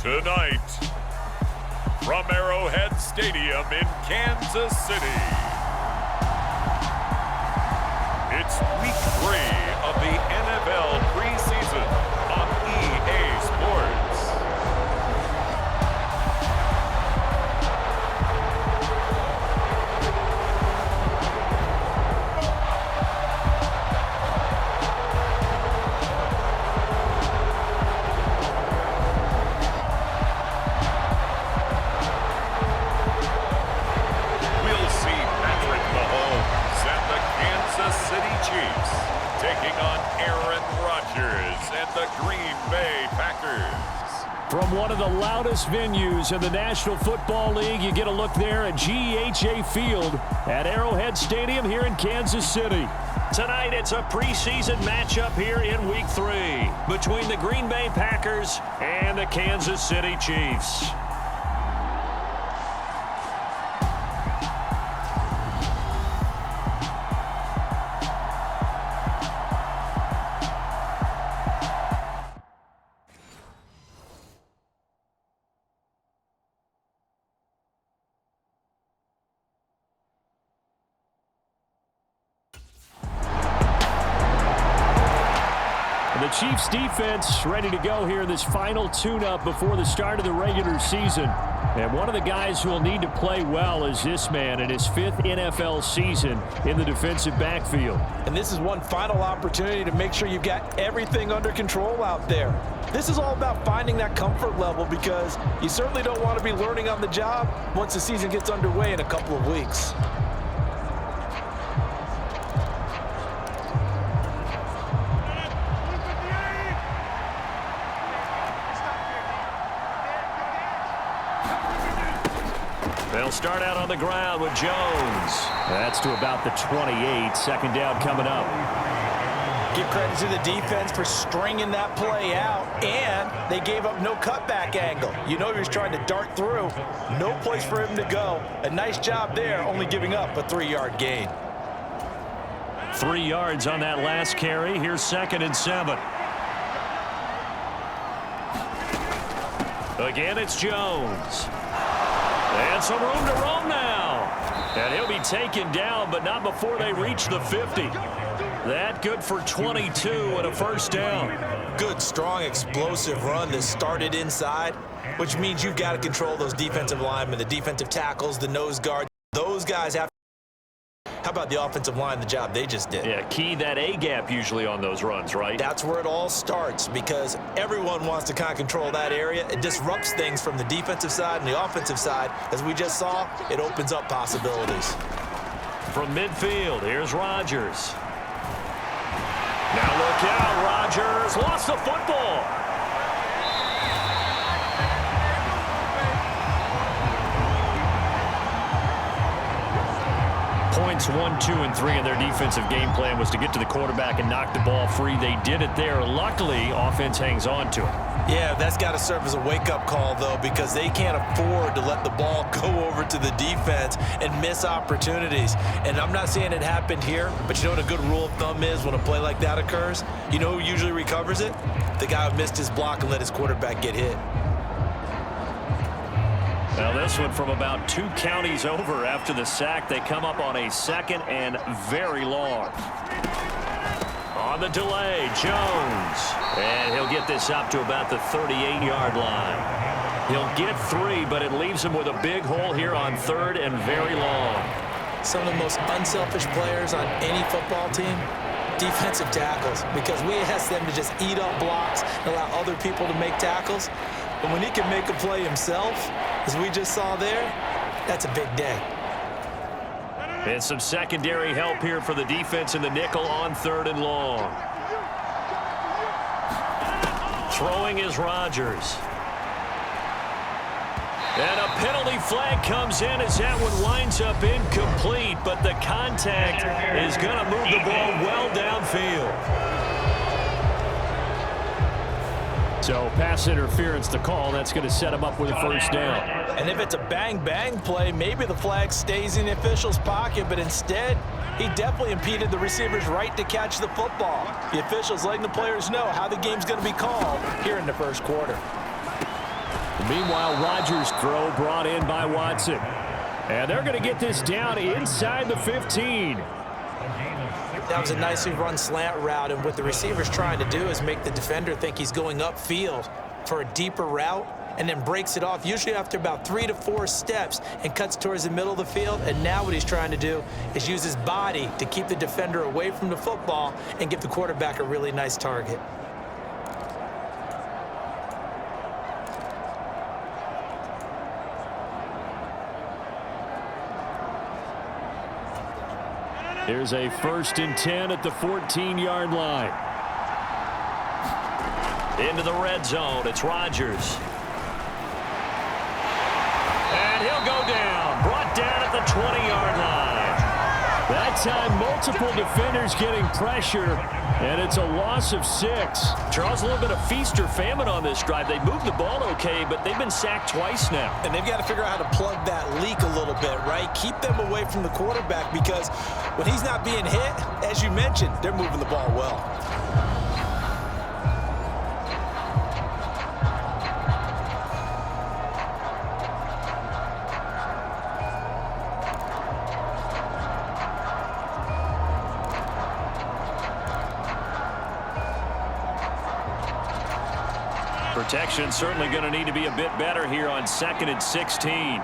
Tonight, from Arrowhead Stadium in Kansas City, it's week 3 of the NFL preseason on EA Sports. From one of the loudest venues in the National Football League, you get a look there at GEHA Field at Arrowhead Stadium here in Kansas City. Tonight, it's a preseason matchup here in Week 3 between the Green Bay Packers and the Kansas City Chiefs. The Chiefs defense ready to go here in this final tune-up before the start of the regular season. And one of the guys who will need to play well is this man in his 5th NFL season in the defensive backfield. And this is one final opportunity to make sure you've got everything under control out there. This is all about finding that comfort level because you certainly don't want to be learning on the job once the season gets underway in a couple of weeks. They'll start out on the ground with Jones. That's to about the 28. Second down coming up. Give credit to the defense for stringing that play out, and they gave up no cutback angle. You know he was trying to dart through. No place for him to go. A nice job there, only giving up a 3-yard gain. 3 yards on that last carry. Here's 2nd and 7. Again, it's Jones. And some room to roam now. And he'll be taken down, but not before they reach the 50. That good for 22 and a first down. Good, strong, explosive run that started inside, which means you've got to control those defensive linemen, the defensive tackles, the nose guards. Those guys have. How about the offensive line, the job they just did? Yeah, key that A-gap usually on those runs, right? That's where it all starts because everyone wants to kind of control that area. It disrupts things from the defensive side and the offensive side. As we just saw, it opens up possibilities. From midfield, here's Rodgers. Now look out, Rodgers lost the football. Points 1, 2, and 3 in their defensive game plan was to get to the quarterback and knock the ball free. They did it there. Luckily, offense hangs on to it. Yeah, that's got to serve as a wake-up call, though, because they can't afford to let the ball go over to the defense and miss opportunities. And I'm not saying it happened here, but you know what a good rule of thumb is when a play like that occurs? You know who usually recovers it? The guy who missed his block and let his quarterback get hit. Now this one from about 2 counties over after the sack. They come up on a 2nd and very long. On the delay, Jones. And he'll get this up to about the 38-yard line. He'll get 3, but it leaves him with a big hole here on 3rd and very long. Some of the most unselfish players on any football team, defensive tackles, because we ask them to just eat up blocks and allow other people to make tackles. But when he can make a play himself, as we just saw there, that's a big day. And some secondary help here for the defense in the nickel on 3rd and long. Throwing is Rodgers. And a penalty flag comes in as that one winds up incomplete, but the contact is going to move the ball well downfield. So pass interference to call. That's going to set him up with a first down. And if it's a bang-bang play, maybe the flag stays in the official's pocket, but instead, he definitely impeded the receiver's right to catch the football. The officials letting the players know how the game's going to be called here in the first quarter. Meanwhile, Rodgers' throw brought in by Watson. And they're going to get this down inside the 15. That was a nicely run slant route, and what the receiver's trying to do is make the defender think he's going upfield for a deeper route, and then breaks it off, usually after about 3 to 4 steps, and cuts towards the middle of the field. And now what he's trying to do is use his body to keep the defender away from the football and give the quarterback a really nice target. Here's a 1st and 10 at the 14-yard line. Into the red zone, it's Rodgers. And he'll go down, brought down at the 20-yard line. That time, multiple defenders getting pressure, and it's a loss of 6. Charles, a little bit of feast or famine on this drive. They moved the ball okay, but they've been sacked twice now. And they've got to figure out how to plug that leak a little bit, right? Keep them away from the quarterback, because when he's not being hit, as you mentioned, they're moving the ball well. Protection certainly going to need to be a bit better here on 2nd and 16.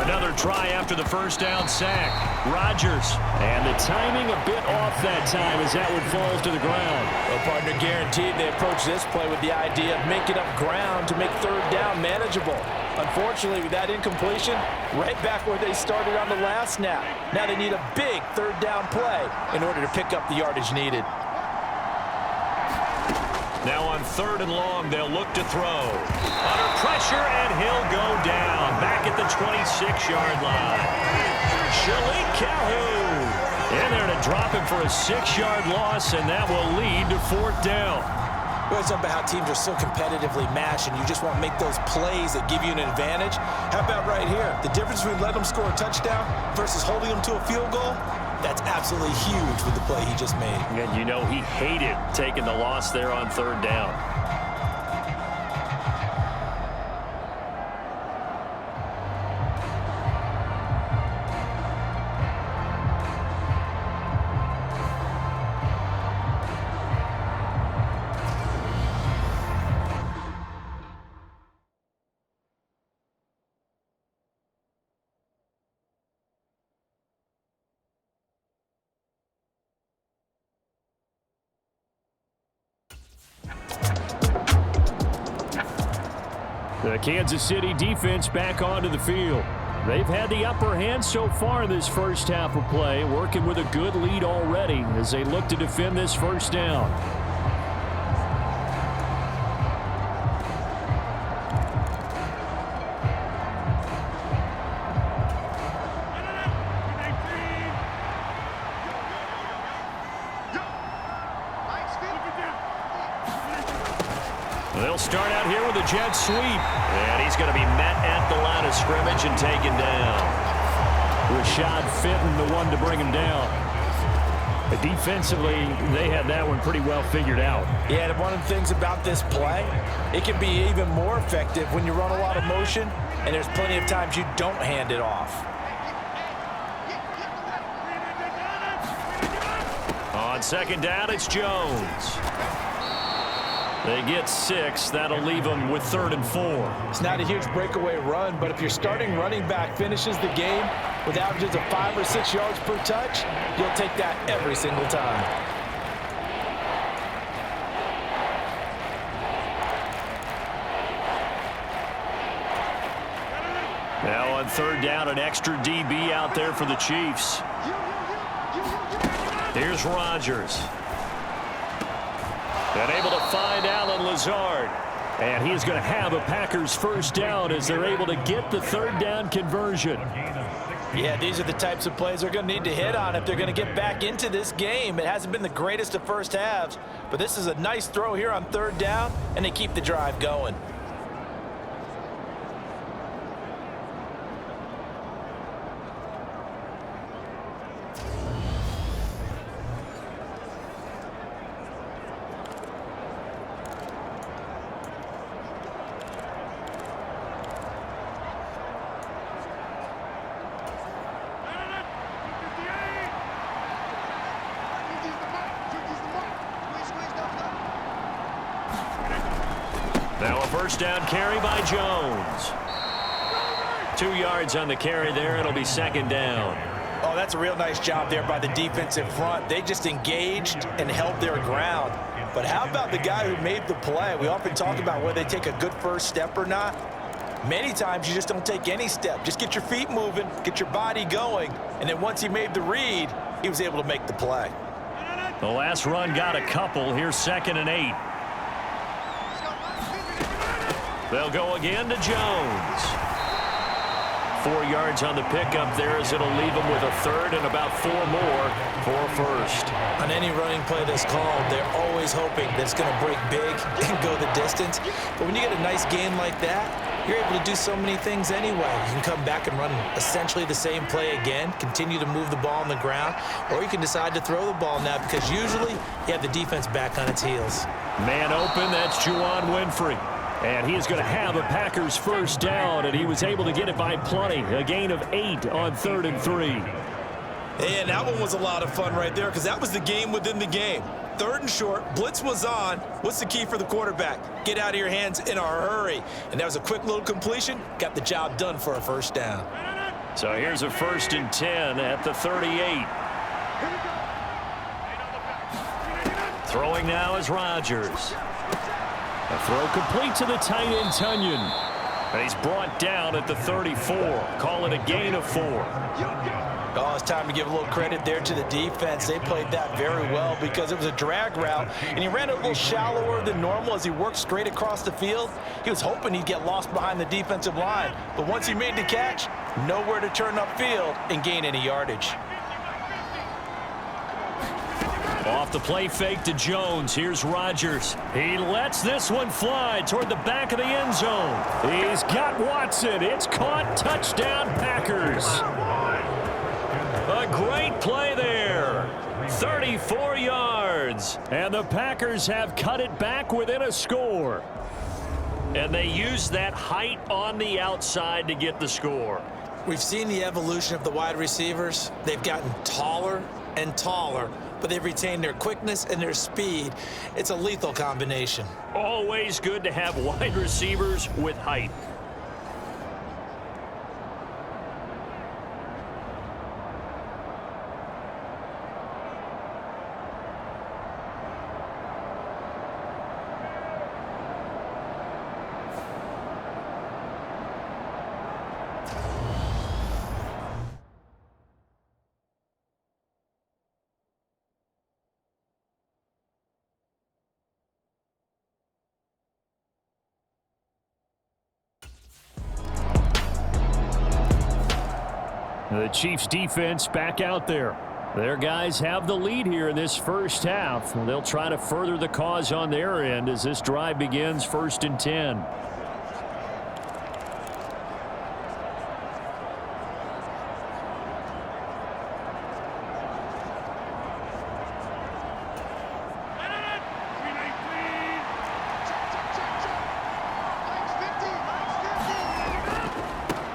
Another try after the first down sack. Rodgers. And the timing a bit off that time as that one falls to the ground. Well, partner, guaranteed they approach this play with the idea of making up ground to make 3rd down manageable. Unfortunately, with that incompletion, right back where they started on the last snap. Now they need a big 3rd down play in order to pick up the yardage needed. Now on 3rd and long, they'll look to throw. Under pressure, and he'll go down. Back at the 26-yard line. Shalik Calhoun in there to drop him for a 6-yard loss, and that will lead to 4th down. We always talk about how teams are so competitively matched, and you just want to make those plays that give you an advantage. How about right here? The difference between letting them score a touchdown versus holding them to a field goal? That's absolutely huge with the play he just made. And you know he hated taking the loss there on 3rd down. The Kansas City defense back onto the field. They've had the upper hand so far in this first half of play, working with a good lead already as they look to defend this 1st down. They'll start out here with a jet sweep. And he's going to be met at the line of scrimmage and taken down. Rashad Fenton, the one to bring him down. But defensively, they had that one pretty well figured out. Yeah, and one of the things about this play, it can be even more effective when you run a lot of motion, and there's plenty of times you don't hand it off. On 2nd down, it's Jones. They get 6. That'll leave them with 3rd and 4. It's not a huge breakaway run, but if your starting running back finishes the game with averages of 5 or 6 yards per touch, you'll take that every single time. Now on 3rd down, an extra DB out there for the Chiefs. Here's Rodgers. And able to find Allen Lazard. And he's going to have a Packers 1st down as they're able to get the 3rd down conversion. Yeah, these are the types of plays they're going to need to hit on if they're going to get back into this game. It hasn't been the greatest of first halves, but this is a nice throw here on 3rd down, and they keep the drive going. First down carry by Jones. 2 yards on the carry there. It'll be second down. Oh, that's a real nice job there by the defensive front. They just engaged and held their ground. But how about the guy who made the play? We often talk about whether they take a good first step or not. Many times you just don't take any step. Just get your feet moving, get your body going, and then once he made the read, he was able to make the play. The last run got a couple. Here's 2nd and 8. They'll go again to Jones. 4 yards on the pickup there as it'll leave them with a third and about 4 more for a first. On any running play that's called, they're always hoping that it's going to break big and go the distance. But when you get a nice game like that, you're able to do so many things anyway. You can come back and run essentially the same play again, continue to move the ball on the ground, or you can decide to throw the ball now because usually you have the defense back on its heels. Man open, that's Juwan Winfrey. And he is going to have a Packers first down, and he was able to get it by plenty. A gain of 8 on 3rd and 3. And that one was a lot of fun right there because that was the game within the game. 3rd and short, blitz was on. What's the key for the quarterback? Get out of your hands in a hurry. And that was a quick little completion. Got the job done for a first down. So here's a 1st and 10 at the 38. Throwing now is Rodgers. A throw complete to the tight end, Tunyon. And he's brought down at the 34. Call it a gain of 4. Oh, it's time to give a little credit there to the defense. They played that very well because it was a drag route, and he ran it a little shallower than normal as he worked straight across the field. He was hoping he'd get lost behind the defensive line, but once he made the catch, nowhere to turn upfield and gain any yardage. Off the play fake to Jones. Here's Rodgers. He lets this one fly toward the back of the end zone. He's got Watson. It's caught. Touchdown, Packers. A great play there. 34 yards. And the Packers have cut it back within a score. And they use that height on the outside to get the score. We've seen the evolution of the wide receivers. They've gotten taller and taller, but they've retained their quickness and their speed. It's a lethal combination. Always good to have wide receivers with height. The Chiefs defense back out there. Their guys have the lead here in this first half. They'll try to further the cause on their end as this drive begins 1st and 10.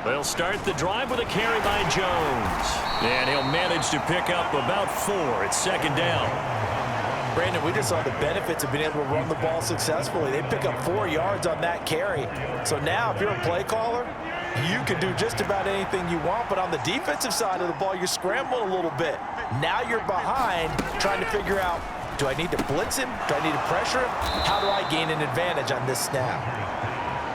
They'll start the drive with a carry by Jones. And he'll manage to pick up about 4. It's 2nd down. Brandon, we just saw the benefits of being able to run the ball successfully. They pick up 4 yards on that carry. So now, if you're a play caller, you can do just about anything you want. But on the defensive side of the ball, you're scrambling a little bit. Now you're behind, trying to figure out, do I need to blitz him? Do I need to pressure him? How do I gain an advantage on this snap?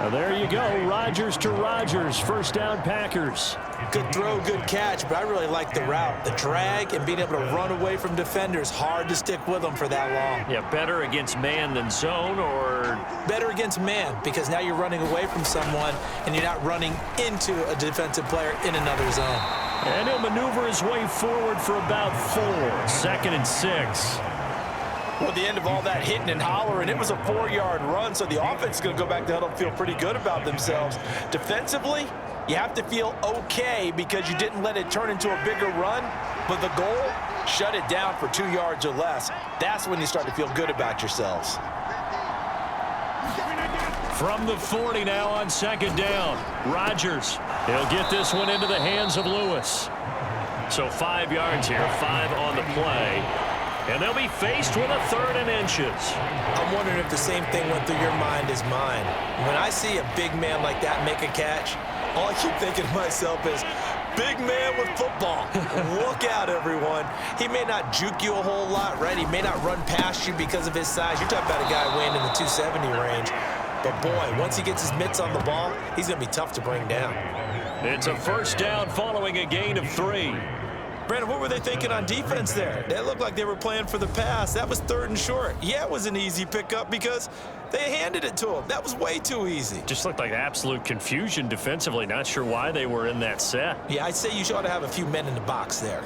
Well, there you go. Rodgers to Rodgers. First down, Packers. Good throw, good catch, but I really like the route. The drag and being able to run away from defenders. Hard to stick with them for that long. Yeah, better against man than zone, or? Better against man, because now you're running away from someone and you're not running into a defensive player in another zone. And he'll maneuver his way forward for about 4. 2nd and 6. Well, at the end of all that hitting and hollering, it was a 4-yard run, so the offense is going to go back to huddle and feel pretty good about themselves. Defensively, you have to feel okay because you didn't let it turn into a bigger run, but the goal, shut it down for 2 yards or less. That's when you start to feel good about yourselves. From the 40 now on 2nd down. Rodgers. He'll get this one into the hands of Lewis. So 5 yards here, 5 on the play. And they'll be faced with a 3rd and inches. I'm wondering if the same thing went through your mind as mine. When I see a big man like that make a catch, all I keep thinking to myself is, big man with football. Look out, everyone. He may not juke you a whole lot, right? He may not run past you because of his size. You're talking about a guy weighing in the 270 range. But, boy, once he gets his mitts on the ball, he's going to be tough to bring down. It's a 1st down following a gain of 3. Brandon, what were they thinking on defense there? They looked like they were playing for the pass. That was 3rd and short. Yeah, it was an easy pickup because they handed it to him. That was way too easy. Just looked like absolute confusion defensively. Not sure why they were in that set. Yeah, I'd say you ought to have a few men in the box there.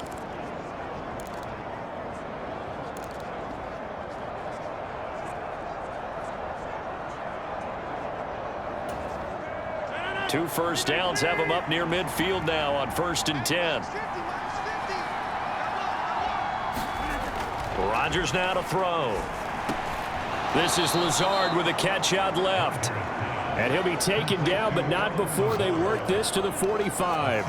Two 1st downs have them up near midfield now on 1st and 10. Rodgers now to throw. This is Lazard with a catch out left. And he'll be taken down, but not before they work this to the 45.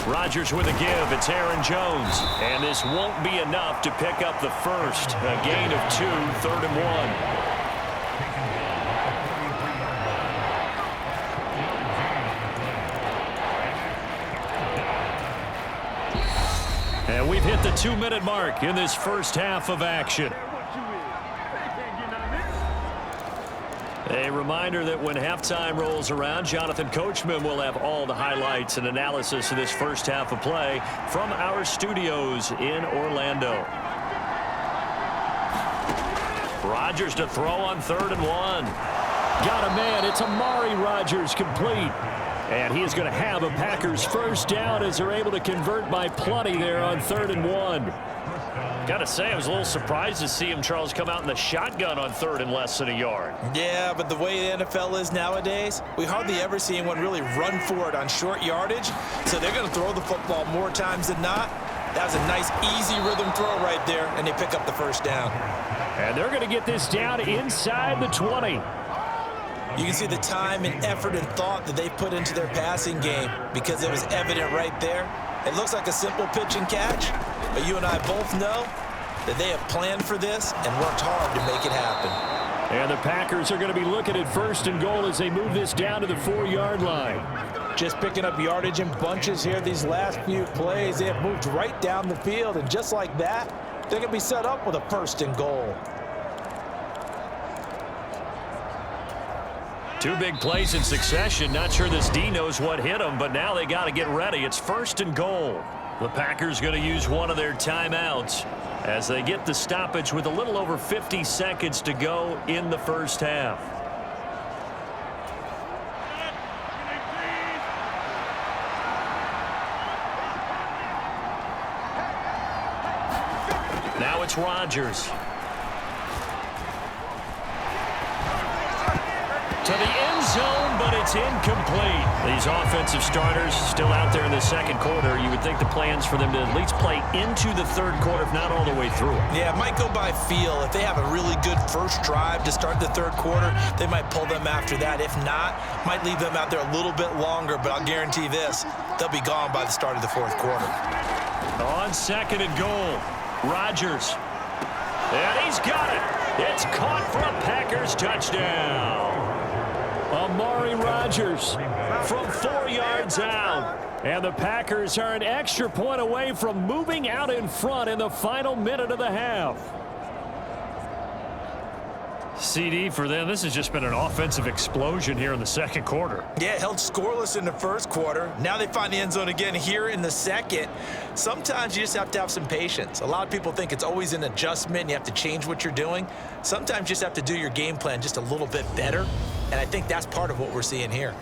Rodgers with a give. It's Aaron Jones. And this won't be enough to pick up the 1st. A gain of 2, 3rd and 1. And we've hit the 2-minute mark in this 1st half of action. A reminder that when halftime rolls around, Jonathan Coachman will have all the highlights and analysis of this 1st half of play from our studios in Orlando. Rodgers to throw on 3rd and 1. Got a man. It's Amari Rodgers complete. And he is going to have a Packers 1st down as they're able to convert by plenty there on 3rd and 1. Got to say, I was a little surprised to see him, Charles, come out in the shotgun on 3rd and less than a yard. Yeah, but the way the NFL is nowadays, we hardly ever see anyone really run for it on short yardage. So they're going to throw the football more times than not. That was a nice, easy rhythm throw right there, and they pick up the 1st down. And they're going to get this down inside the 20. You can see the time and effort and thought that they put into their passing game because it was evident right there. It looks like a simple pitch and catch, but you and I both know that they have planned for this and worked hard to make it happen. And the Packers are going to be looking at 1st and goal as they move this down to the 4-yard line. Just picking up yardage in bunches here these last few plays. They have moved right down the field, and just like that, they're going to be set up with a 1st and goal. 2 big plays in succession. Not sure this D knows what hit him, but now they got to get ready. It's 1st and goal. The Packers going to use one of their timeouts as they get the stoppage with a little over 50 seconds to go in the 1st half. Now it's Rodgers. To the end zone, but it's incomplete. These offensive starters still out there in the 2nd quarter. You would think the plans for them to at least play into the 3rd quarter, if not all the way through. Yeah, it might go by feel. If they have a really good first drive to start the 3rd quarter, they might pull them after that. If not, might leave them out there a little bit longer, but I'll guarantee this, they'll be gone by the start of the 4th quarter. On 2nd and goal, Rodgers. And he's got it. It's caught for a Packers touchdown. Amari Rodgers from 4 yards out. And the Packers are an extra point away from moving out in front in the final minute of the half. CD for them, this has just been an offensive explosion here in the 2nd quarter. Yeah, held scoreless in the 1st quarter. Now they find the end zone again here in the 2nd. Sometimes you just have to have some patience. A lot of people think it's always an adjustment and you have to change what you're doing. Sometimes you just have to do your game plan just a little bit better, and I think that's part of what we're seeing here.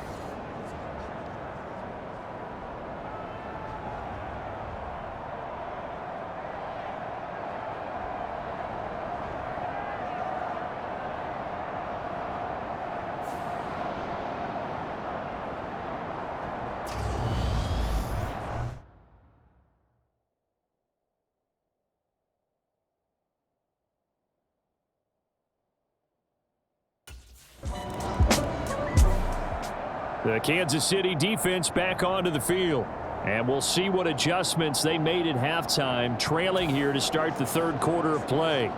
The Kansas City defense back onto the field. And we'll see what adjustments they made at halftime, trailing here to start the third quarter of play.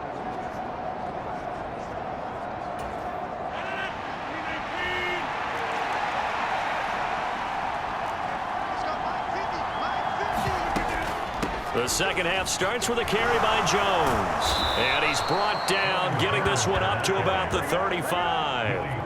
The second half starts with a carry by Jones. And he's brought down, getting this one up to about the 35.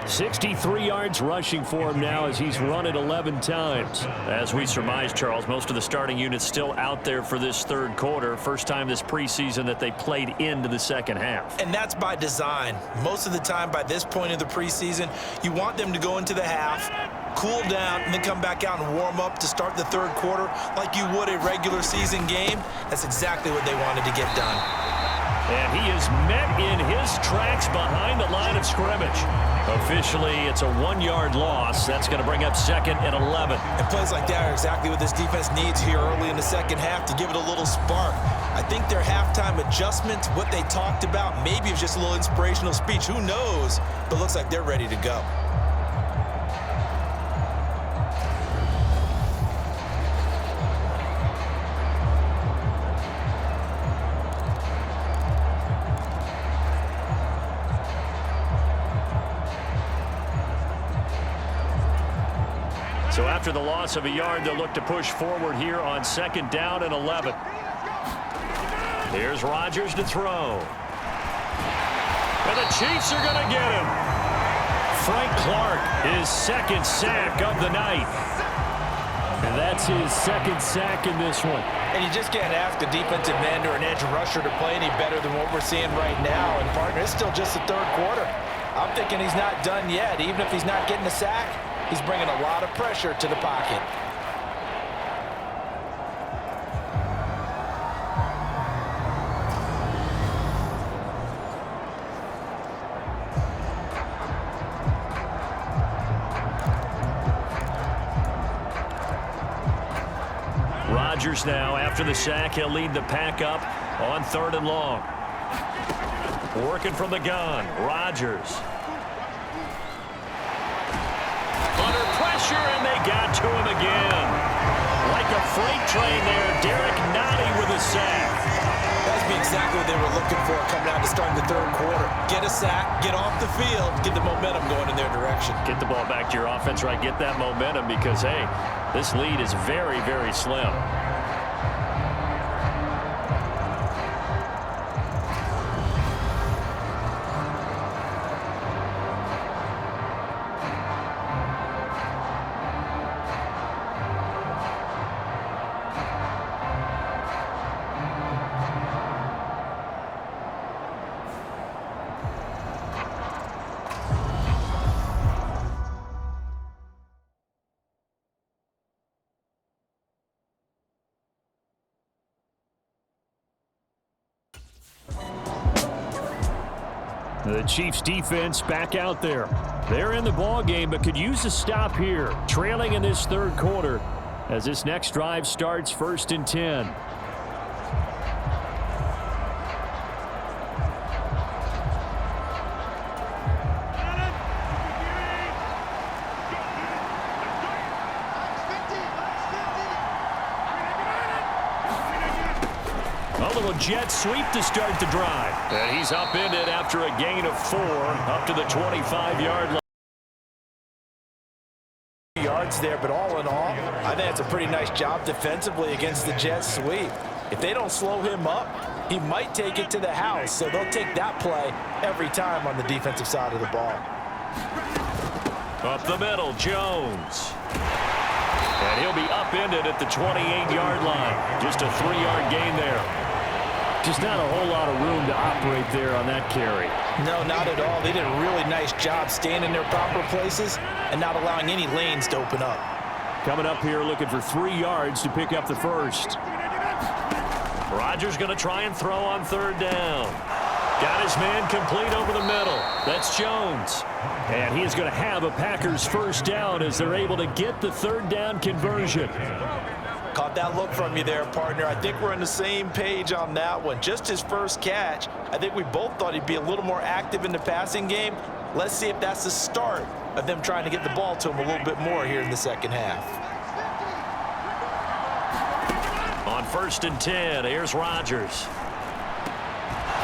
63 yards rushing for him now as he's run it 11 times. As we surmised, Charles, most of the starting units still out there for this third quarter. First time this preseason that they played into the second half. And that's by design. Most of the time by this point of the preseason, you want them to go into the half, cool down, and then come back out and warm up to start the third quarter like you would a regular season game. That's exactly what they wanted to get done. And he is met in his tracks behind the line of scrimmage. Officially, it's a 1-yard loss. That's going to bring up second and 11. And plays like that are exactly what this defense needs here early in the second half to give it a little spark. I think their halftime adjustment, what they talked about, maybe it was just a little inspirational speech. Who knows? But it looks like they're ready to go. So after the loss of a yard, they'll look to push forward here on second down and 11. Here's Rodgers to throw. And the Chiefs are going to get him. Frank Clark, his second sack of the night. And that's his second sack in this one. And you just can't ask a defensive end or an edge rusher to play any better than what we're seeing right now. And, partner, it's still just the third quarter. I'm thinking he's not done yet. Even if he's not getting a sack, he's bringing a lot of pressure to the pocket. Rodgers now, after the sack, he'll lead the pack up on third and long. Working from the gun, Rodgers. Under pressure, and they got to him again. Like a freight train there, Derek Nottie with a sack. That's exactly what they were looking for coming out to start the third quarter. Get a sack, get off the field, get the momentum going in their direction. Get the ball back to your offense, right? Get that momentum because, hey, this lead is very, very slim. The Chiefs defense back out there. They're in the ball game, but could use a stop here, trailing in this third quarter as this next drive starts 1st and 10. A little jet sweep to start the drive. And he's upended after a gain of 4 up to the 25-yard line. Yards there, but all in all, I think it's a pretty nice job defensively against the jet sweep. If they don't slow him up, he might take it to the house, so they'll take that play every time on the defensive side of the ball. Up the middle, Jones. And he'll be upended at the 28-yard line. Just a 3-yard gain there. Just not a whole lot of room to operate there on that carry. No, not at all. They did a really nice job staying in their proper places and not allowing any lanes to open up. Coming up here looking for 3 yards to pick up the first. Rodgers going to try and throw on third down. Got his man complete over the middle. That's Jones. And he is going to have a Packers first down as they're able to get the third down conversion. Caught that look from you there, partner. I think we're on the same page on that one. Just his first catch. I think we both thought he'd be a little more active in the passing game. Let's see if that's the start of them trying to get the ball to him a little bit more here in the second half. On 1st and 10, here's Rodgers.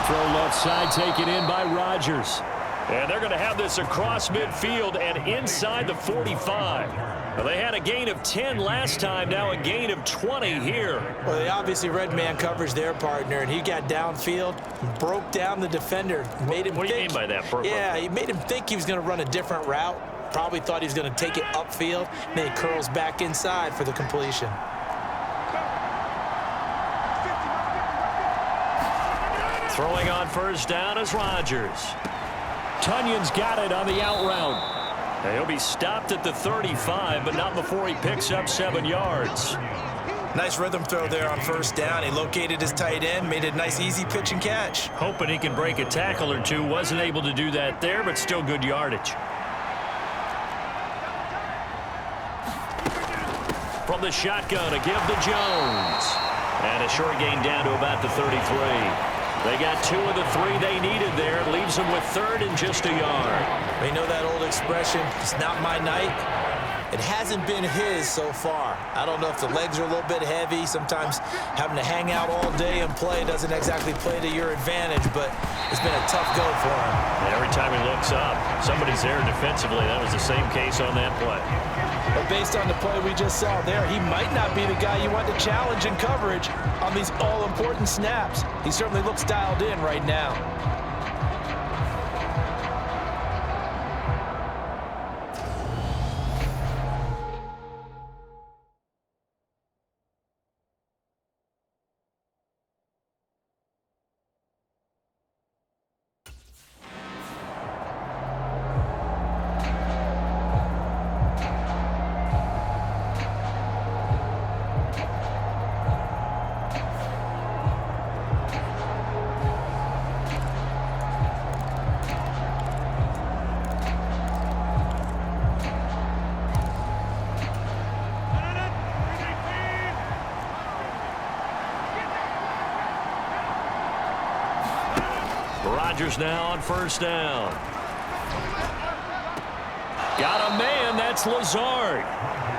Throw left side, taken in by Rodgers. And they're going to have this across midfield and inside the 45. Well, they had a gain of 10 last time, now a gain of 20 here. Well, they obviously read man coverage their partner, and he got downfield, broke down the defender, made him What do you mean by that, Purple? Yeah, he made him think he was going to run a different route. Probably thought he was going to take it upfield, and then he curls back inside for the completion. Throwing on 1st down is Rodgers. Tunyon's got it on the out route. He'll be stopped at the 35, but not before he picks up 7 yards. Nice rhythm throw there on 1st down. He located his tight end, made a nice easy pitch and catch. Hoping he can break a tackle or two. Wasn't able to do that there, but still good yardage. From the shotgun, a give to Jones. And a short gain down to about the 33. They got 2 of the 3 they needed there. It leaves them with 3rd and just a yard. You know that old expression, it's not my night? It hasn't been his so far. I don't know if the legs are a little bit heavy. Sometimes having to hang out all day and play doesn't exactly play to your advantage, but it's been a tough go for him. Every time he looks up, somebody's there defensively. That was the same case on that play. But based on the play we just saw there, he might not be the guy you want to challenge in coverage on these all-important snaps. He certainly looks dialed in right now. Rodgers now on 1st down. Got a man, that's Lazard.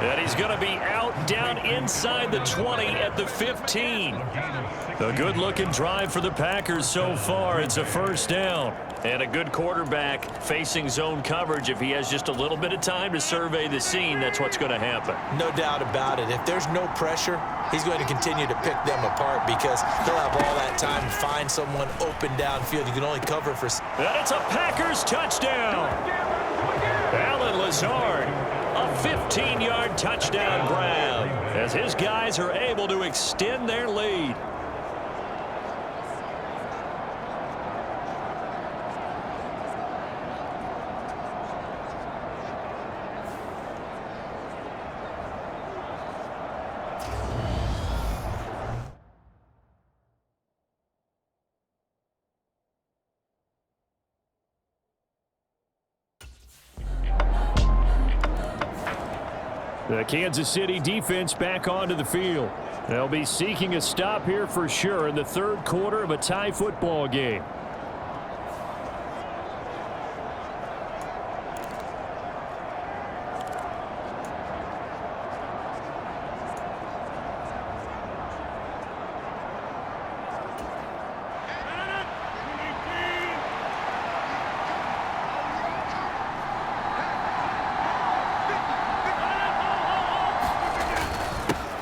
And he's going to be out down inside the 20 at the 15. A good-looking drive for the Packers so far. It's a 1st down. And a good quarterback facing zone coverage. If he has just a little bit of time to survey the scene, that's what's going to happen. No doubt about it. If there's no pressure, he's going to continue to pick them apart because he'll have all that time to find someone open downfield. You can only cover for... And it's a Packers touchdown. Alan Lazard, a 15-yard touchdown grab as his guys are able to extend their lead. The Kansas City defense back onto the field. They'll be seeking a stop here for sure in the 3rd quarter of a tie football game.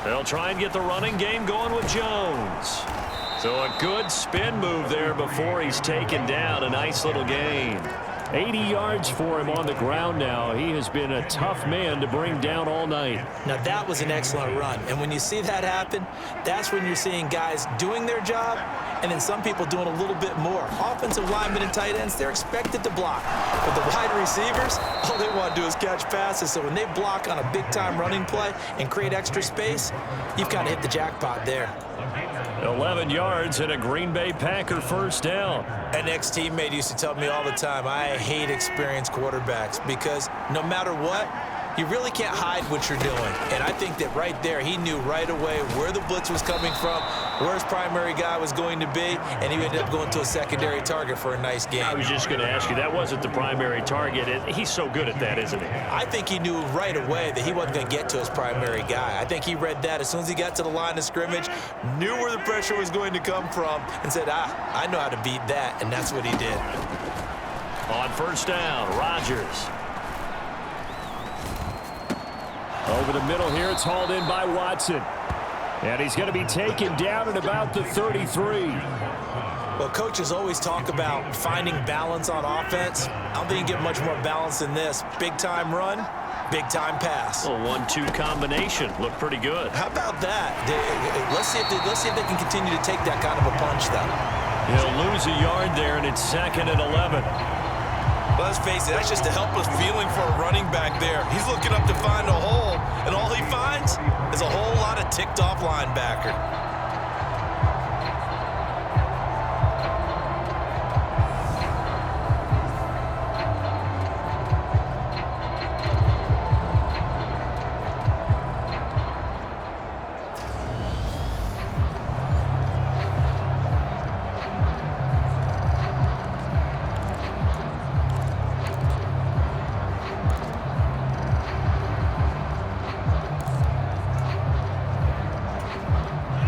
They'll try and get the running game going with Jones. So a good spin move there before he's taken down. A nice little gain. 80 yards for him on the ground now. He has been a tough man to bring down all night. Now, that was an excellent run. And when you see that happen, that's when you're seeing guys doing their job and then some people doing a little bit more. Offensive linemen and tight ends, they're expected to block. But the wide receivers, all they want to do is catch passes. So when they block on a big-time running play and create extra space, you've kind of hit the jackpot there. 11 yards and a Green Bay Packer 1st down. An ex-teammate used to tell me all the time, I hate experienced quarterbacks because no matter what, You really can't hide what you're doing. And I think that right there, he knew right away where the blitz was coming from, where his primary guy was going to be, and he ended up going to a secondary target for a nice game. I was just going to ask you, that wasn't the primary target. He's so good at that, isn't he? I think he knew right away that he wasn't going to get to his primary guy. I think he read that as soon as he got to the line of scrimmage, knew where the pressure was going to come from, and said, I know how to beat that, and that's what he did. On first down, Rodgers. Over the middle here, it's hauled in by Watson. And he's going to be taken down at about the 33. Well, coaches always talk about finding balance on offense. I don't think you get much more balance than this. Big-time run, big-time pass. A 1-2 combination. Looked pretty good. How about that? Let's see if they can continue to take that kind of a punch, though. He'll lose a yard there, and it's 2nd and 11. Let's face it, that's just a helpless feeling for a running back there. He's looking up to find a hole, and all he finds is a whole lot of ticked-off linebacker.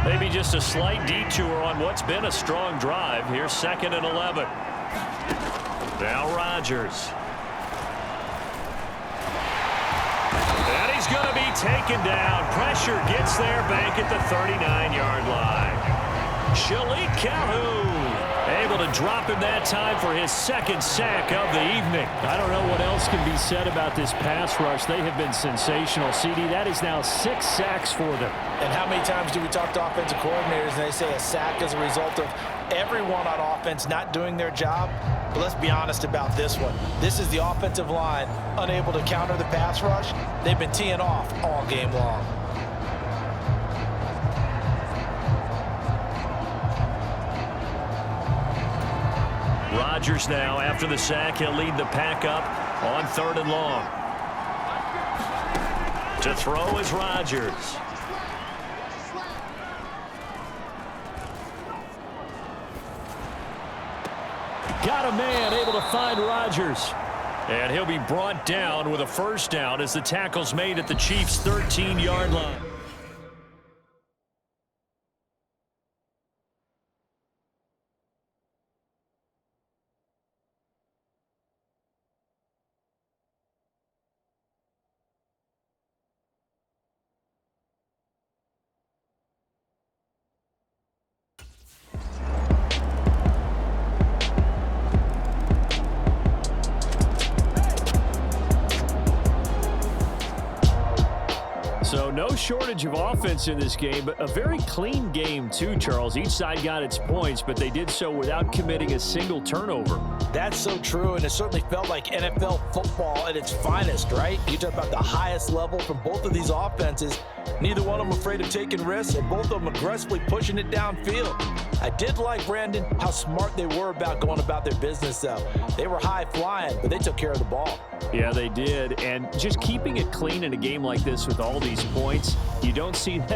Maybe just a slight detour on what's been a strong drive. Here's 2nd and 11. Now Rodgers. And he's going to be taken down. Pressure gets there, back at the 39-yard line. Shalik Calhoun able to drop him that time for his 2nd sack of the evening. I don't know what else can be said about this pass rush. They have been sensational, CD. That is now 6 sacks for them. And how many times do we talk to offensive coordinators and they say a sack is a result of everyone on offense not doing their job? But let's be honest about this one. This is the offensive line unable to counter the pass rush. They've been teeing off all game long. Rodgers now, after the sack, he'll lead the pack up on 3rd and long. To throw is Rodgers. Got a man able to find Rodgers. And he'll be brought down with a 1st down as the tackle's made at the Chiefs' 13-yard line. So no shortage of offense in this game, but a very clean game too, Charles. Each side got its points, but they did so without committing a single turnover. That's so true, and it certainly felt like NFL football at its finest, right? You talk about the highest level from both of these offenses. Neither one of them afraid of taking risks, and both of them aggressively pushing it downfield. I did like, Brandon, how smart they were about going about their business, though. They were high-flying, but they took care of the ball. Yeah, they did. And just keeping it clean in a game like this with all these points, you don't see that